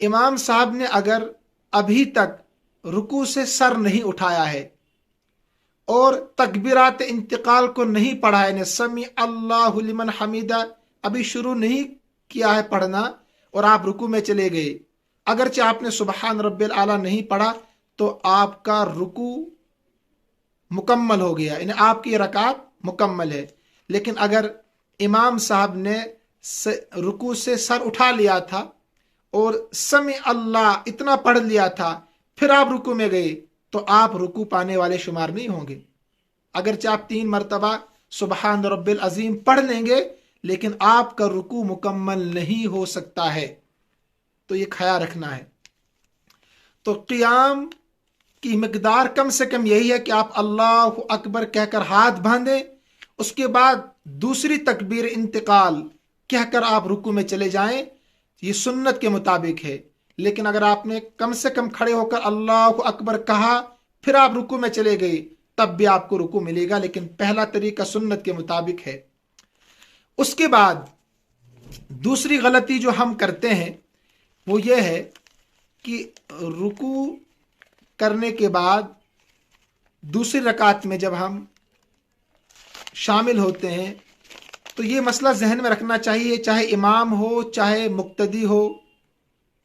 امام صاحب نے اگر ابھی تک رکوع سے سر نہیں اٹھایا ہے اور تکبیرات انتقال کو نہیں پڑھا ہے، سمی اللہ لمن حمیدہ ابھی شروع نہیں کیا ہے پڑھنا، اور آپ رکوع میں چلے گئے، اگرچہ آپ نے سبحان رب الاعلیٰ نہیں پڑھا تو آپ کا رکوع مکمل ہو گیا، یعنی آپ کی رکعت مکمل ہے۔ لیکن اگر امام صاحب نے رکوع سے سر اٹھا لیا تھا اور سمع اللہ اتنا پڑھ لیا تھا، پھر آپ رکوع میں گئے، تو آپ رکوع پانے والے شمار نہیں ہوں گے۔ اگرچہ آپ 3 مرتبہ سبحان رب العظیم پڑھ لیں گے، لیکن آپ کا رکوع مکمل نہیں ہو سکتا ہے، تو یہ خیال رکھنا ہے۔ تو قیام کی مقدار کم سے کم یہی ہے کہ آپ اللہ اکبر کہہ کر ہاتھ باندھیں، اس کے بعد دوسری تکبیر انتقال کہہ کر آپ رکوع میں چلے جائیں، یہ سنت کے مطابق ہے۔ لیکن اگر آپ نے کم سے کم کھڑے ہو کر اللہ اکبر کہا پھر آپ رکوع میں چلے گئے، تب بھی آپ کو رکوع ملے گا، لیکن پہلا طریقہ سنت کے مطابق ہے۔ اس کے بعد دوسری غلطی جو ہم کرتے ہیں وہ یہ ہے کہ رکوع کرنے کے بعد دوسری رکعت میں جب ہم شامل ہوتے ہیں تو یہ مسئلہ ذہن میں رکھنا چاہیے، چاہے امام ہو، چاہے مقتدی ہو،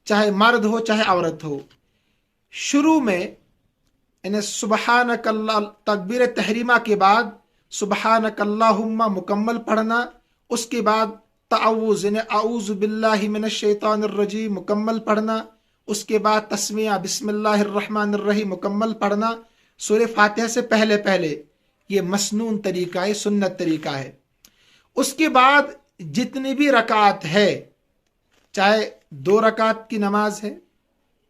چاہے مرد ہو، چاہے عورت ہو، شروع میں یعنی سبحانک اللہ تکبیر تحریمہ کے بعد سبحانک اللہم مکمل پڑھنا، اس کے بعد تعوذ یعنی اعوذ باللہ من الشیطان الرجیم مکمل پڑھنا، اس کے بعد تسمیہ بسم اللہ الرحمن الرحیم مکمل پڑھنا، سورہ فاتحہ سے پہلے پہلے، یہ مسنون طریقہ ہے، سنت طریقہ ہے۔ اس کے بعد جتنی بھی رکعت ہے، چاہے 2 رکعت کی نماز ہے،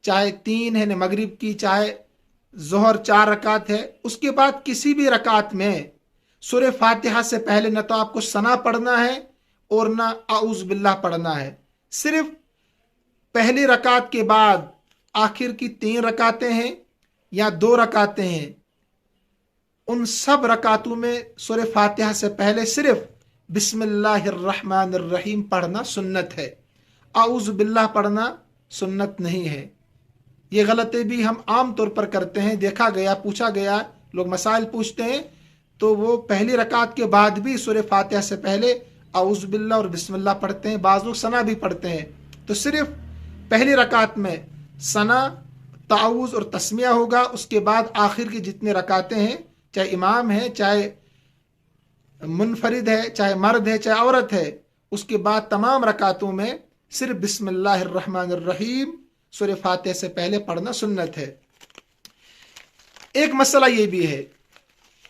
چاہے 3 ہے مغرب کی، چاہے ظہر 4 رکعت ہے، اس کے بعد کسی بھی رکعت میں سورہ فاتحہ سے پہلے نہ تو آپ کو ثنا پڑھنا ہے اور نہ اعوذ باللہ پڑھنا ہے، صرف پہلی رکعت کے بعد آخر کی 3 رکعتیں ہیں یا 2 رکعتیں ہیں، ان سب رکعتوں میں سورہ فاتحہ سے پہلے صرف بسم اللہ الرحمن الرحیم پڑھنا سنت ہے، اعوذ باللہ پڑھنا سنت نہیں ہے۔ یہ غلطی بھی ہم عام طور پر کرتے ہیں، دیکھا گیا، پوچھا گیا، لوگ مسائل پوچھتے ہیں تو وہ پہلی رکعت کے بعد بھی سورہ فاتحہ سے پہلے اعوذ باللہ اور بسم اللہ پڑھتے ہیں، بعض لوگ ثنا بھی پڑھتے ہیں۔ تو صرف پہلی رکعت میں ثنا، تعوذ اور تسمیہ ہوگا، اس کے بعد آخر کی جتنے رکعتیں ہیں، چاہے امام ہے، چاہے منفرد ہے، چاہے مرد ہے، چاہے عورت ہے، اس کے بعد تمام رکعتوں میں صرف بسم اللہ الرحمن الرحیم سورہ فاتحہ سے پہلے پڑھنا سنت ہے۔ ایک مسئلہ یہ بھی ہے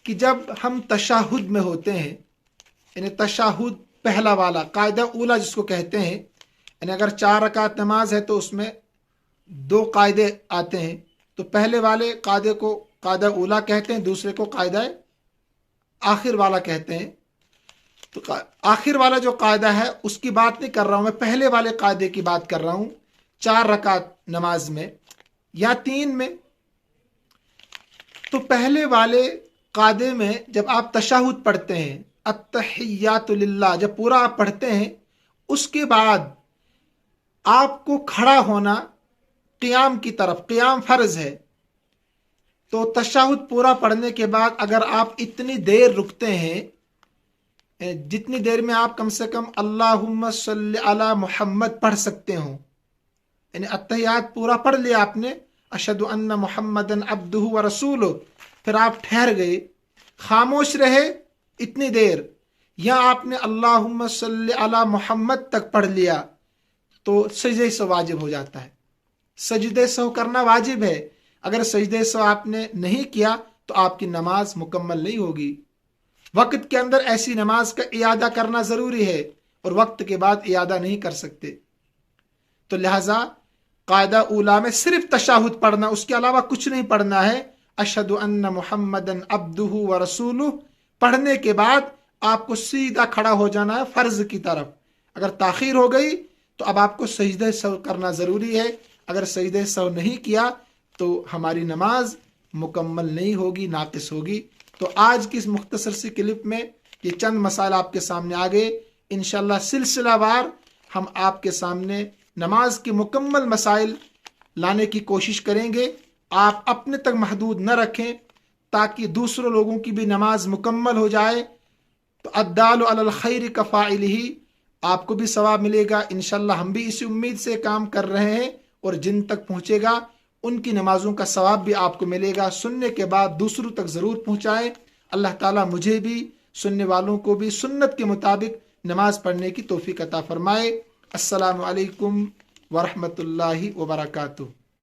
کہ جب ہم تشہد میں ہوتے ہیں، یعنی تشہد پہلا والا قاعدہ اولا جس کو کہتے ہیں، یعنی اگر 4 رکعت نماز ہے تو اس میں 2 قاعدے آتے ہیں، تو پہلے والے قاعدے کو قاعدہ اولا کہتے ہیں، دوسرے کو قاعدہ آخر والا کہتے ہیں۔ تو آخر والا جو قاعدہ ہے اس کی بات نہیں کر رہا ہوں میں، پہلے والے قاعدے کی بات کر رہا ہوں۔ 4 رکعت نماز میں یا 3 میں، تو پہلے والے قاعدے میں جب آپ تشہد پڑھتے ہیں، التحیات للہ جب پورا آپ پڑھتے ہیں، اس کے بعد آپ کو کھڑا ہونا قیام کی طرف، قیام فرض ہے، تو تشہد پورا پڑھنے کے بعد اگر آپ اتنی دیر رکتے ہیں، جتنی دیر میں آپ کم سے کم اللہم صلی علی محمد پڑھ سکتے ہوں، یعنی التحیات پورا پڑھ لیا آپ نے، اشہد ان محمدن عبدہ ورسولہ، پھر آپ ٹھہر گئے، خاموش رہے اتنی دیر، یا آپ نے اللہم صلی علی محمد تک پڑھ لیا، تو سجدے سے واجب ہو جاتا ہے، سجدے سہو کرنا واجب ہے۔ اگر سجدے سہو آپ نے نہیں کیا تو آپ کی نماز مکمل نہیں ہوگی۔ وقت کے اندر ایسی نماز کا اعادہ کرنا ضروری ہے، اور وقت کے بعد اعادہ نہیں کر سکتے۔ تو لہذا قاعدہ اولا میں صرف تشہد پڑھنا، اس کے علاوہ کچھ نہیں پڑھنا ہے۔ اشہد ان محمدن عبدہ ورسولہ پڑھنے کے بعد آپ کو سیدھا کھڑا ہو جانا ہے فرض کی طرف۔ اگر تاخیر ہو گئی تو اب آپ کو سجدہ سہو کرنا ضروری ہے، اگر سجدہ سہو نہیں کیا تو ہماری نماز مکمل نہیں ہوگی، ناقص ہوگی۔ تو آج کی اس مختصر سی کلپ میں یہ چند مسائل آپ کے سامنے آ گئے، انشاءاللہ سلسلہ وار ہم آپ کے سامنے نماز کے مکمل مسائل لانے کی کوشش کریں گے. آپ اپنے تک محدود نہ رکھیں تاکہ دوسرے لوگوں کی بھی نماز مکمل ہو جائے. تو الدال علی الخیر کفاعلہ، آپ کو بھی ثواب ملے گا. انشاءاللہ ہم بھی اسی امید سے کام کر رہے ہیں، اور جن تک پہنچے گا ان کی نمازوں کا ثواب بھی آپ کو ملے گا. سننے کے بعد دوسروں تک ضرور پہنچائیں. اللہ تعالیٰ مجھے بھی سننے والوں کو بھی سنت کے مطابق نماز پڑھنے کی توفیق عطا فرمائے. السلام علیکم ورحمۃ اللہ وبرکاتہ.